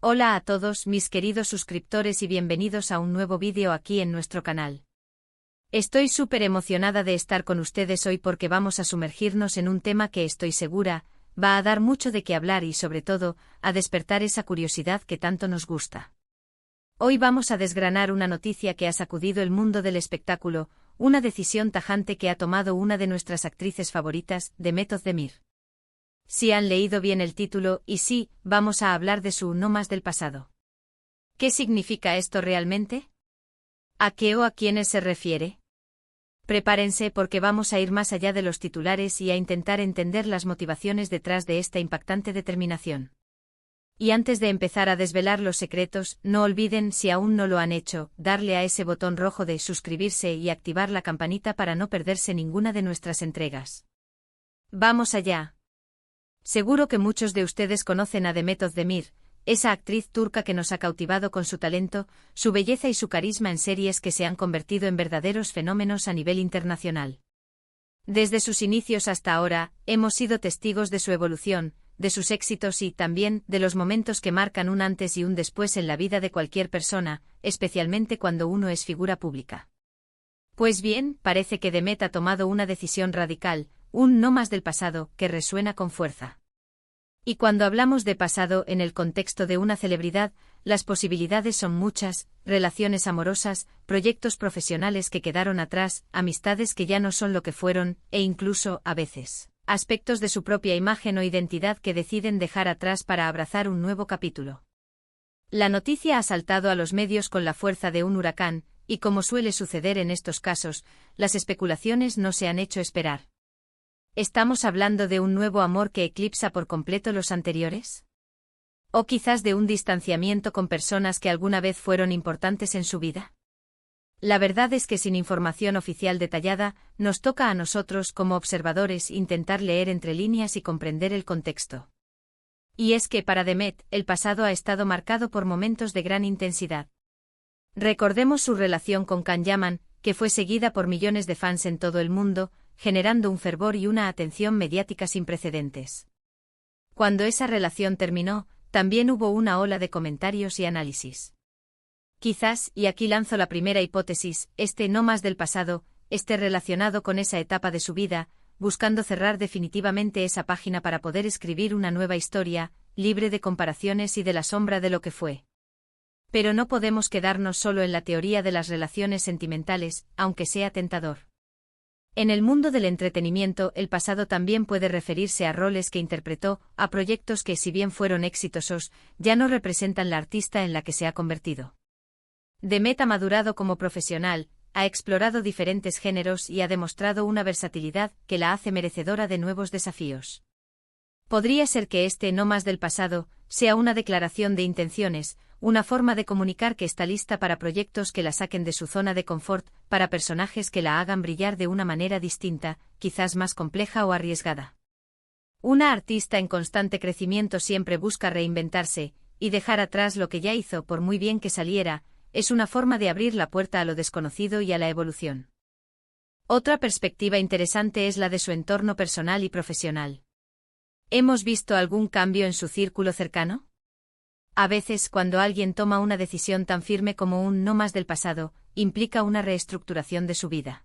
Hola a todos mis queridos suscriptores y bienvenidos a un nuevo vídeo aquí en nuestro canal. Estoy súper emocionada de estar con ustedes hoy porque vamos a sumergirnos en un tema que estoy segura va a dar mucho de qué hablar y sobre todo, a despertar esa curiosidad que tanto nos gusta. Hoy vamos a desgranar una noticia que ha sacudido el mundo del espectáculo, una decisión tajante que ha tomado una de nuestras actrices favoritas, Demet Özdemir. Si han leído bien el título, y sí, vamos a hablar de su no más del pasado. ¿Qué significa esto realmente? ¿A qué o a quiénes se refiere? Prepárense porque vamos a ir más allá de los titulares y a intentar entender las motivaciones detrás de esta impactante determinación. Y antes de empezar a desvelar los secretos, no olviden, si aún no lo han hecho, darle a ese botón rojo de suscribirse y activar la campanita para no perderse ninguna de nuestras entregas. ¡Vamos allá! Seguro que muchos de ustedes conocen a Demet Özdemir, esa actriz turca que nos ha cautivado con su talento, su belleza y su carisma en series que se han convertido en verdaderos fenómenos a nivel internacional. Desde sus inicios hasta ahora, hemos sido testigos de su evolución, de sus éxitos y, también, de los momentos que marcan un antes y un después en la vida de cualquier persona, especialmente cuando uno es figura pública. Pues bien, parece que Demet ha tomado una decisión radical, un no más del pasado, que resuena con fuerza. Y cuando hablamos de pasado en el contexto de una celebridad, las posibilidades son muchas: relaciones amorosas, proyectos profesionales que quedaron atrás, amistades que ya no son lo que fueron, e incluso, a veces, aspectos de su propia imagen o identidad que deciden dejar atrás para abrazar un nuevo capítulo. La noticia ha saltado a los medios con la fuerza de un huracán, y como suele suceder en estos casos, las especulaciones no se han hecho esperar. ¿Estamos hablando de un nuevo amor que eclipsa por completo los anteriores? ¿O quizás de un distanciamiento con personas que alguna vez fueron importantes en su vida? La verdad es que sin información oficial detallada, nos toca a nosotros como observadores intentar leer entre líneas y comprender el contexto. Y es que para Demet, el pasado ha estado marcado por momentos de gran intensidad. Recordemos su relación con Can Yaman, que fue seguida por millones de fans en todo el mundo, generando un fervor y una atención mediática sin precedentes. Cuando esa relación terminó, también hubo una ola de comentarios y análisis. Quizás, y aquí lanzo la primera hipótesis, este no más del pasado, esté relacionado con esa etapa de su vida, buscando cerrar definitivamente esa página para poder escribir una nueva historia, libre de comparaciones y de la sombra de lo que fue. Pero no podemos quedarnos solo en la teoría de las relaciones sentimentales, aunque sea tentador. En el mundo del entretenimiento, el pasado también puede referirse a roles que interpretó, a proyectos que, si bien fueron exitosos, ya no representan la artista en la que se ha convertido. Demet ha madurado como profesional, ha explorado diferentes géneros y ha demostrado una versatilidad que la hace merecedora de nuevos desafíos. Podría ser que este no más del pasado sea una declaración de intenciones, una forma de comunicar que está lista para proyectos que la saquen de su zona de confort, para personajes que la hagan brillar de una manera distinta, quizás más compleja o arriesgada. Una artista en constante crecimiento siempre busca reinventarse, y dejar atrás lo que ya hizo, por muy bien que saliera, es una forma de abrir la puerta a lo desconocido y a la evolución. Otra perspectiva interesante es la de su entorno personal y profesional. ¿Hemos visto algún cambio en su círculo cercano? A veces, cuando alguien toma una decisión tan firme como un no más del pasado, implica una reestructuración de su vida.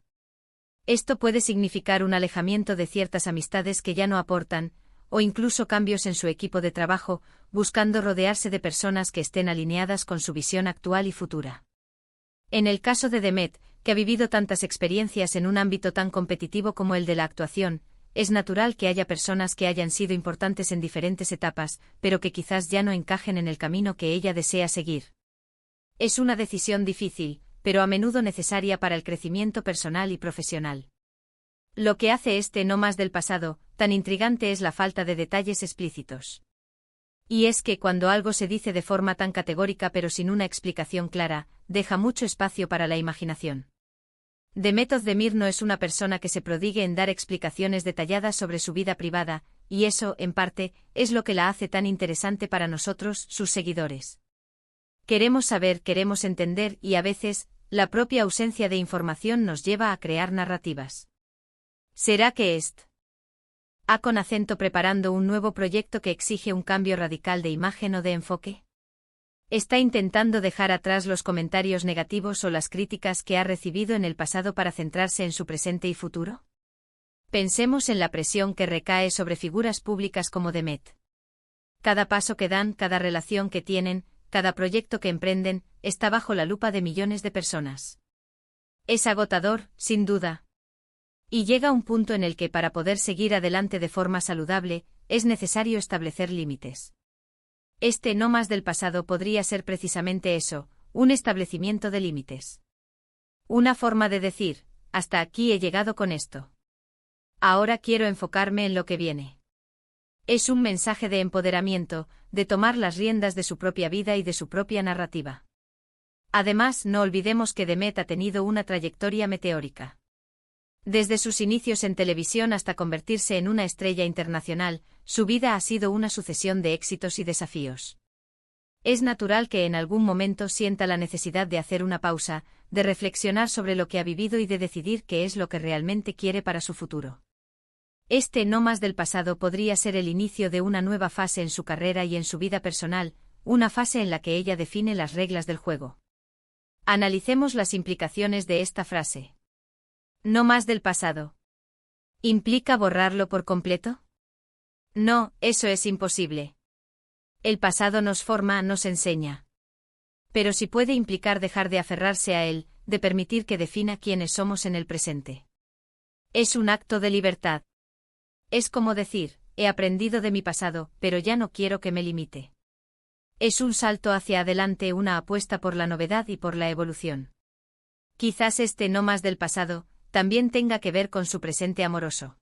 Esto puede significar un alejamiento de ciertas amistades que ya no aportan, o incluso cambios en su equipo de trabajo, buscando rodearse de personas que estén alineadas con su visión actual y futura. En el caso de Demet, que ha vivido tantas experiencias en un ámbito tan competitivo como el de la actuación, es natural que haya personas que hayan sido importantes en diferentes etapas, pero que quizás ya no encajen en el camino que ella desea seguir. Es una decisión difícil, pero a menudo necesaria para el crecimiento personal y profesional. Lo que hace este no más del pasado tan intrigante es la falta de detalles explícitos. Y es que cuando algo se dice de forma tan categórica pero sin una explicación clara, deja mucho espacio para la imaginación. Demet Özdemir no es una persona que se prodigue en dar explicaciones detalladas sobre su vida privada, y eso, en parte, es lo que la hace tan interesante para nosotros, sus seguidores. Queremos saber, queremos entender y a veces, la propia ausencia de información nos lleva a crear narrativas. ¿Será que con acento preparando un nuevo proyecto que exige un cambio radical de imagen o de enfoque? Está intentando dejar atrás los comentarios negativos o las críticas que ha recibido en el pasado para centrarse en su presente y futuro. Pensemos en la presión que recae sobre figuras públicas como Demet. Cada paso que dan, cada relación que tienen, cada proyecto que emprenden, está bajo la lupa de millones de personas. Es agotador, sin duda. Y llega un punto en el que para poder seguir adelante de forma saludable, es necesario establecer límites. Este no más del pasado podría ser precisamente eso, un establecimiento de límites. Una forma de decir, hasta aquí he llegado con esto. Ahora quiero enfocarme en lo que viene. Es un mensaje de empoderamiento, de tomar las riendas de su propia vida y de su propia narrativa. Además, no olvidemos que Demet ha tenido una trayectoria meteórica. Desde sus inicios en televisión hasta convertirse en una estrella internacional, su vida ha sido una sucesión de éxitos y desafíos. Es natural que en algún momento sienta la necesidad de hacer una pausa, de reflexionar sobre lo que ha vivido y de decidir qué es lo que realmente quiere para su futuro. Este no más del pasado podría ser el inicio de una nueva fase en su carrera y en su vida personal, una fase en la que ella define las reglas del juego. Analicemos las implicaciones de esta frase. No más del pasado. ¿Implica borrarlo por completo? No, eso es imposible. El pasado nos forma, nos enseña. Pero sí puede implicar dejar de aferrarse a él, de permitir que defina quiénes somos en el presente. Es un acto de libertad. Es como decir, he aprendido de mi pasado, pero ya no quiero que me limite. Es un salto hacia adelante, una apuesta por la novedad y por la evolución. Quizás este no más del pasado también tenga que ver con su presente amoroso.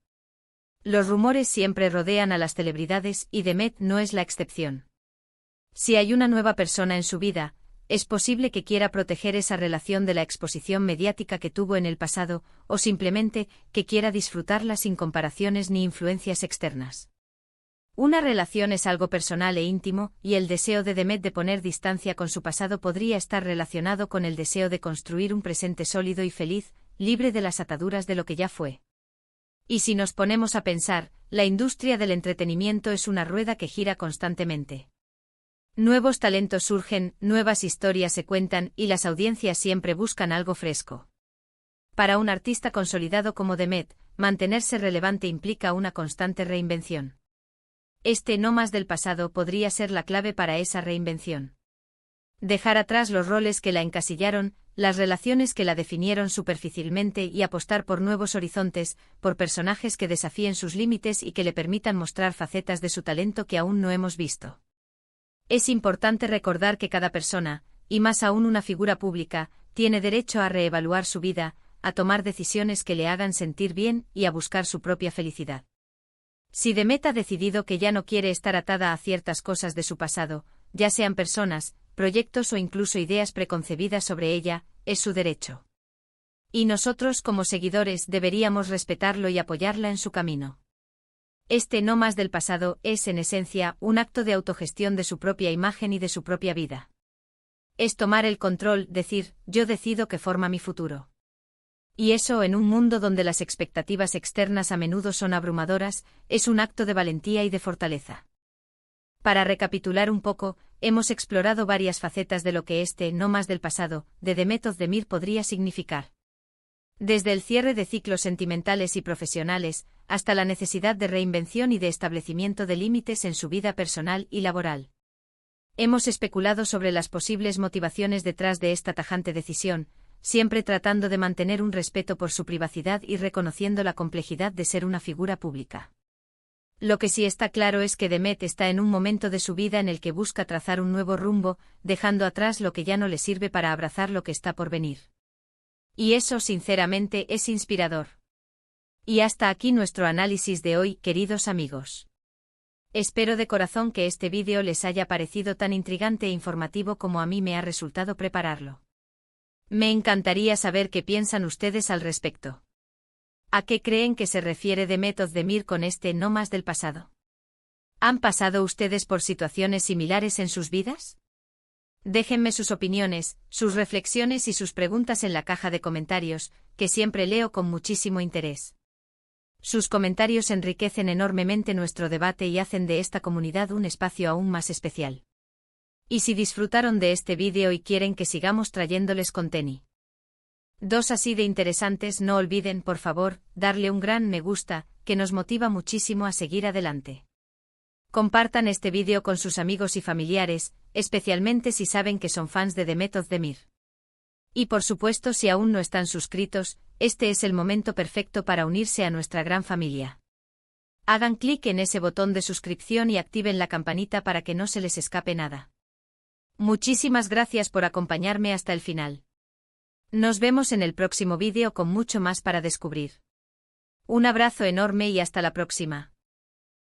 Los rumores siempre rodean a las celebridades y Demet no es la excepción. Si hay una nueva persona en su vida, es posible que quiera proteger esa relación de la exposición mediática que tuvo en el pasado, o simplemente que quiera disfrutarla sin comparaciones ni influencias externas. Una relación es algo personal e íntimo, y el deseo de Demet de poner distancia con su pasado podría estar relacionado con el deseo de construir un presente sólido y feliz, libre de las ataduras de lo que ya fue. Y si nos ponemos a pensar, la industria del entretenimiento es una rueda que gira constantemente. Nuevos talentos surgen, nuevas historias se cuentan y las audiencias siempre buscan algo fresco. Para un artista consolidado como Demet, mantenerse relevante implica una constante reinvención. Este no más del pasado podría ser la clave para esa reinvención. Dejar atrás los roles que la encasillaron, las relaciones que la definieron superficialmente y apostar por nuevos horizontes, por personajes que desafíen sus límites y que le permitan mostrar facetas de su talento que aún no hemos visto. Es importante recordar que cada persona, y más aún una figura pública, tiene derecho a reevaluar su vida, a tomar decisiones que le hagan sentir bien y a buscar su propia felicidad. Si Demet ha decidido que ya no quiere estar atada a ciertas cosas de su pasado, ya sean personas, proyectos o incluso ideas preconcebidas sobre ella, es su derecho. Y nosotros como seguidores deberíamos respetarlo y apoyarla en su camino. Este no más del pasado es, en esencia, un acto de autogestión de su propia imagen y de su propia vida. Es tomar el control, decir, yo decido qué forma mi futuro. Y eso, en un mundo donde las expectativas externas a menudo son abrumadoras, es un acto de valentía y de fortaleza. Para recapitular un poco, hemos explorado varias facetas de lo que este no más del pasado, de Demet Özdemir podría significar. Desde el cierre de ciclos sentimentales y profesionales, hasta la necesidad de reinvención y de establecimiento de límites en su vida personal y laboral. Hemos especulado sobre las posibles motivaciones detrás de esta tajante decisión, siempre tratando de mantener un respeto por su privacidad y reconociendo la complejidad de ser una figura pública. Lo que sí está claro es que Demet está en un momento de su vida en el que busca trazar un nuevo rumbo, dejando atrás lo que ya no le sirve para abrazar lo que está por venir. Y eso sinceramente es inspirador. Y hasta aquí nuestro análisis de hoy, queridos amigos. Espero de corazón que este vídeo les haya parecido tan intrigante e informativo como a mí me ha resultado prepararlo. Me encantaría saber qué piensan ustedes al respecto. ¿A qué creen que se refiere Demet Özdemir con este no más del pasado? ¿Han pasado ustedes por situaciones similares en sus vidas? Déjenme sus opiniones, sus reflexiones y sus preguntas en la caja de comentarios, que siempre leo con muchísimo interés. Sus comentarios enriquecen enormemente nuestro debate y hacen de esta comunidad un espacio aún más especial. Y si disfrutaron de este vídeo y quieren que sigamos trayéndoles contenido 2 así de interesantes, no olviden, por favor, darle un gran me gusta, que nos motiva muchísimo a seguir adelante. Compartan este vídeo con sus amigos y familiares, especialmente si saben que son fans de The Method de Mir. Y por supuesto, si aún no están suscritos, este es el momento perfecto para unirse a nuestra gran familia. Hagan clic en ese botón de suscripción y activen la campanita para que no se les escape nada. Muchísimas gracias por acompañarme hasta el final. Nos vemos en el próximo vídeo con mucho más para descubrir. Un abrazo enorme y hasta la próxima.